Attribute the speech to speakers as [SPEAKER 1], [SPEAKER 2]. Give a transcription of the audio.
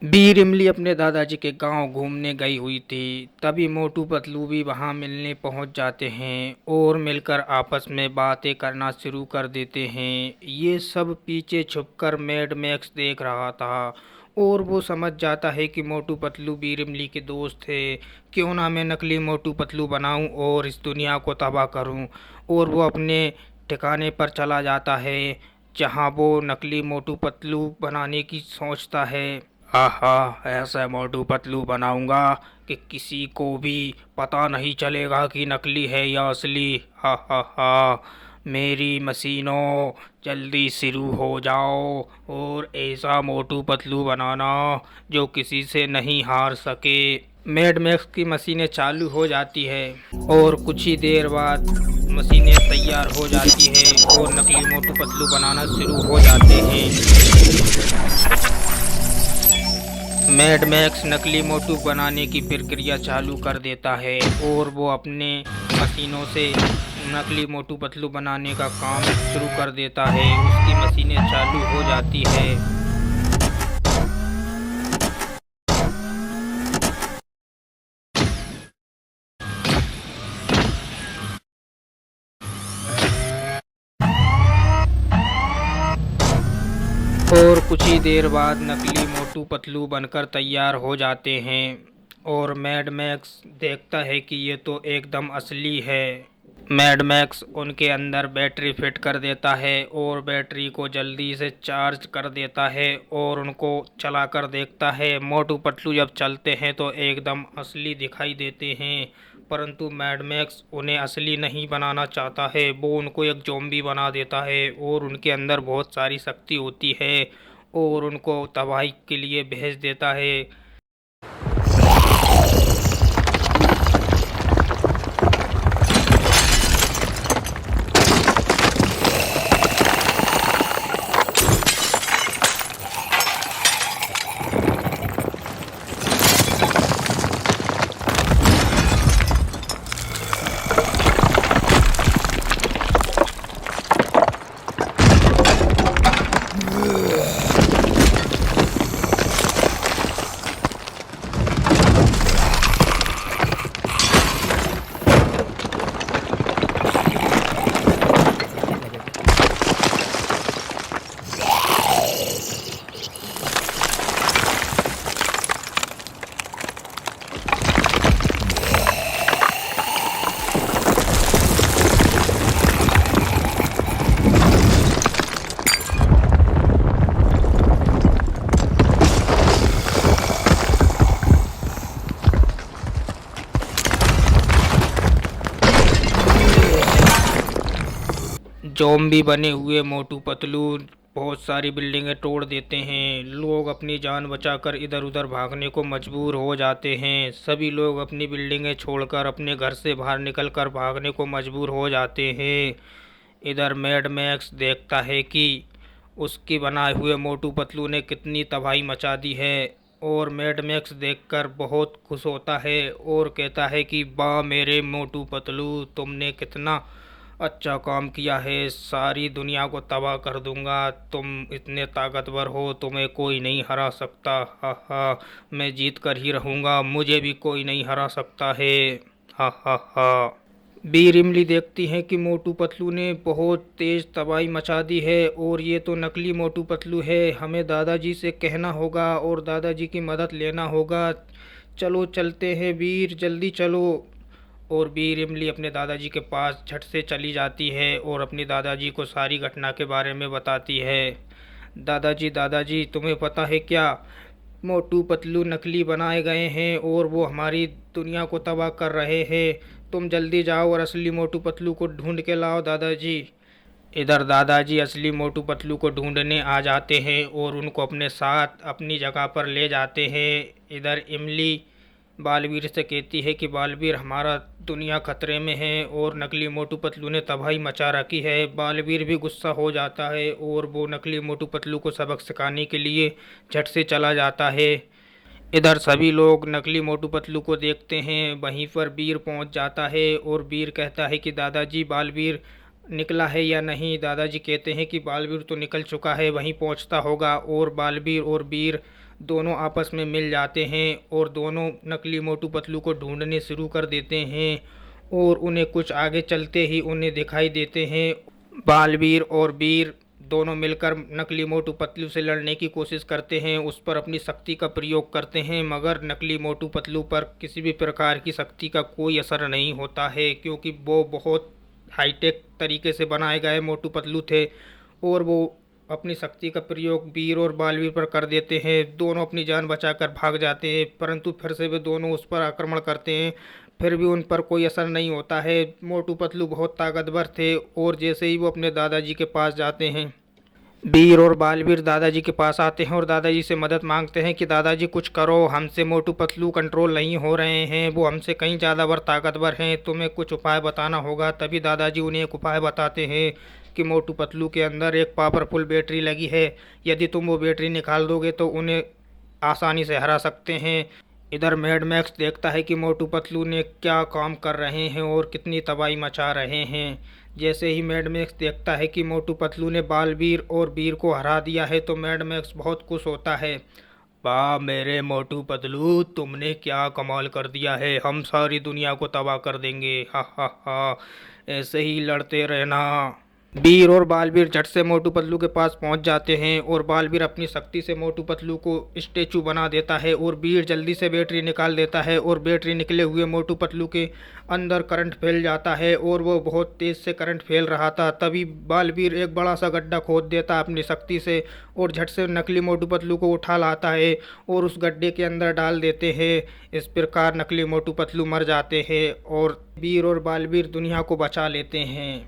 [SPEAKER 1] बीर इमली अपने दादाजी के गांव घूमने गई हुई थी। तभी मोटू पतलू भी वहां मिलने पहुंच जाते हैं और मिलकर आपस में बातें करना शुरू कर देते हैं। ये सब पीछे छुपकर मैड मैक्स देख रहा था और वो समझ जाता है कि मोटू पतलू बीर इमली के दोस्त है। क्यों ना मैं नकली मोटू पतलू बनाऊं और इस दुनिया को तबाह करूं। और वो अपने ठिकाने पर चला जाता है जहां वो नकली मोटू पतलू बनाने की सोचता है। आहा, ऐसा मोटू पतलू बनाऊंगा कि किसी को भी पता नहीं चलेगा कि नकली है या असली। हा हा हा। मेरी मशीनों, जल्दी शुरू हो जाओ और ऐसा मोटू पतलू बनाना जो किसी से नहीं हार सके। मैड मैक्स की मशीनें चालू हो जाती है और कुछ ही देर बाद मशीनें तैयार हो जाती है और नकली मोटू पतलू बनाना शुरू हो जाते हैं। मैड मैक्स नकली मोटू बनाने की प्रक्रिया चालू कर देता है और वो अपने मशीनों से नकली मोटू पतलू बनाने का काम शुरू कर देता है। उसकी मशीनें चालू हो जाती है। और कुछ ही देर बाद नकली मोटू पतलू बनकर तैयार हो जाते हैं और मैड मैक्स देखता है कि ये तो एकदम असली है। मैड मैक्स उनके अंदर बैटरी फिट कर देता है और बैटरी को जल्दी से चार्ज कर देता है और उनको चलाकर देखता है। मोटू पतलू जब चलते हैं तो एकदम असली दिखाई देते हैं, परंतु मैड मैक्स उन्हें असली नहीं बनाना चाहता है। वो उनको एक ज़ॉम्बी बना देता है और उनके अंदर बहुत सारी शक्ति होती है और उनको तबाही के लिए भेज देता है। ज़ॉम्बी बने हुए मोटू पतलू बहुत सारी बिल्डिंगें तोड़ देते हैं। लोग अपनी जान बचाकर इधर उधर भागने को मजबूर हो जाते हैं। सभी लोग अपनी बिल्डिंगें छोड़कर अपने घर से बाहर निकलकर भागने को मजबूर हो जाते हैं। इधर मैड मैक्स देखता है कि उसके बनाए हुए मोटू पतलू ने कितनी तबाही मचा दी है और मैड मैक्स देखकर बहुत खुश होता है और कहता है कि वाह मेरे मोटू पतलू, तुमने कितना अच्छा काम किया है। सारी दुनिया को तबाह कर दूंगा। तुम इतने ताकतवर हो, तुम्हें कोई नहीं हरा सकता। हा हा। मैं जीत कर ही रहूँगा, मुझे भी कोई नहीं हरा सकता है। हा हा हा। बीर इमली देखती हैं कि मोटू पतलू ने बहुत तेज तबाही मचा दी है और ये तो नकली मोटू पतलू है। हमें दादाजी से कहना होगा और दादाजी की मदद लेना होगा। चलो चलते हैं बीर, जल्दी चलो। और बीर इमली अपने दादाजी के पास झट से चली जाती है और अपनी दादाजी को सारी घटना के बारे में बताती है। दादाजी दादाजी, तुम्हें पता है क्या, मोटू पतलू नकली बनाए गए हैं और वो हमारी दुनिया को तबाह कर रहे हैं। तुम जल्दी जाओ और असली मोटू पतलू को ढूंढ के लाओ दादाजी। इधर दादाजी असली मोटू पतलू को ढूंढने आ जाते हैं और उनको अपने साथ अपनी जगह पर ले जाते हैं। इधर इमली बालवीर से कहती है कि बालवीर, हमारा दुनिया खतरे में है और नकली मोटू पतलू ने तबाही मचा रखी है। बालवीर भी गुस्सा हो जाता है और वो नकली मोटू पतलू को सबक सिखाने के लिए झट से चला जाता है। इधर सभी लोग नकली मोटू पतलू को देखते हैं। वहीं पर वीर पहुंच जाता है और वीर कहता है कि दादाजी, बालवीर निकला है या नहीं। दादाजी कहते हैं कि बालवीर तो निकल चुका है, वहीं पहुंचता होगा। और बालवीर और वीर दोनों आपस में मिल जाते हैं और दोनों नकली मोटू पतलू को ढूंढने शुरू कर देते हैं और उन्हें कुछ आगे चलते ही उन्हें दिखाई देते हैं बालवीर और वीर दोनों मिलकर नकली मोटू पतलू से लड़ने की कोशिश करते हैं, उस पर अपनी शक्ति का प्रयोग करते हैं, मगर नकली मोटू पतलू पर किसी भी प्रकार की शक्ति का कोई असर नहीं होता है क्योंकि वो बहुत हाईटेक तरीके से बनाए गए मोटू पतलू थे और वो अपनी शक्ति का प्रयोग वीर और बालवीर पर कर देते हैं। दोनों अपनी जान बचाकर भाग जाते हैं परंतु फिर से वे दोनों उस पर आक्रमण करते हैं, फिर भी उन पर कोई असर नहीं होता है। मोटू पतलू बहुत ताकतवर थे और जैसे ही वो अपने दादाजी के पास जाते हैं, वीर और बालवीर दादाजी के पास आते हैं और दादाजी से मदद मांगते हैं कि दादाजी कुछ करो, हमसे मोटू पतलू कंट्रोल नहीं हो रहे हैं, वो हमसे कहीं ज़्यादा ताकतवर हैं, तुम्हें कुछ उपाय बताना होगा। तभी दादाजी उन्हें एक उपाय बताते हैं कि मोटू पतलू के अंदर एक पावरफुल बैटरी लगी है, यदि तुम वो बैटरी निकाल दोगे तो उन्हें आसानी से हरा सकते हैं। इधर मैड मैक्स देखता है कि मोटू पतलू ने क्या काम कर रहे हैं और कितनी तबाही मचा रहे हैं। जैसे ही मैड मैक्स देखता है कि मोटू पतलू ने बालवीर और वीर को हरा दिया है तो मैड मैक्स बहुत खुश होता है। वाह मेरे मोटू पतलू, तुमने क्या कमाल कर दिया है, हम सारी दुनिया को तबाह कर देंगे, हा हा हा, ऐसे ही लड़ते रहना। वीर और बालवीर झट से मोटू पतलू के पास पहुंच जाते हैं और बालवीर अपनी शक्ति से मोटू पतलू को स्टेचू बना देता है और वीर जल्दी से बैटरी निकाल देता है और बैटरी निकले हुए मोटू पतलू के अंदर करंट फैल जाता है और वो बहुत तेज़ से करंट फैल रहा था। तभी बालवीर एक बड़ा सा गड्ढा खोद देता है अपनी शक्ति से और झट से नकली मोटू पतलू को उठा लाता है और उस गड्ढे के अंदर डाल देते हैं। इस प्रकार नकली मोटू पतलू मर जाते हैं और वीर और बालवीर दुनिया को बचा लेते हैं।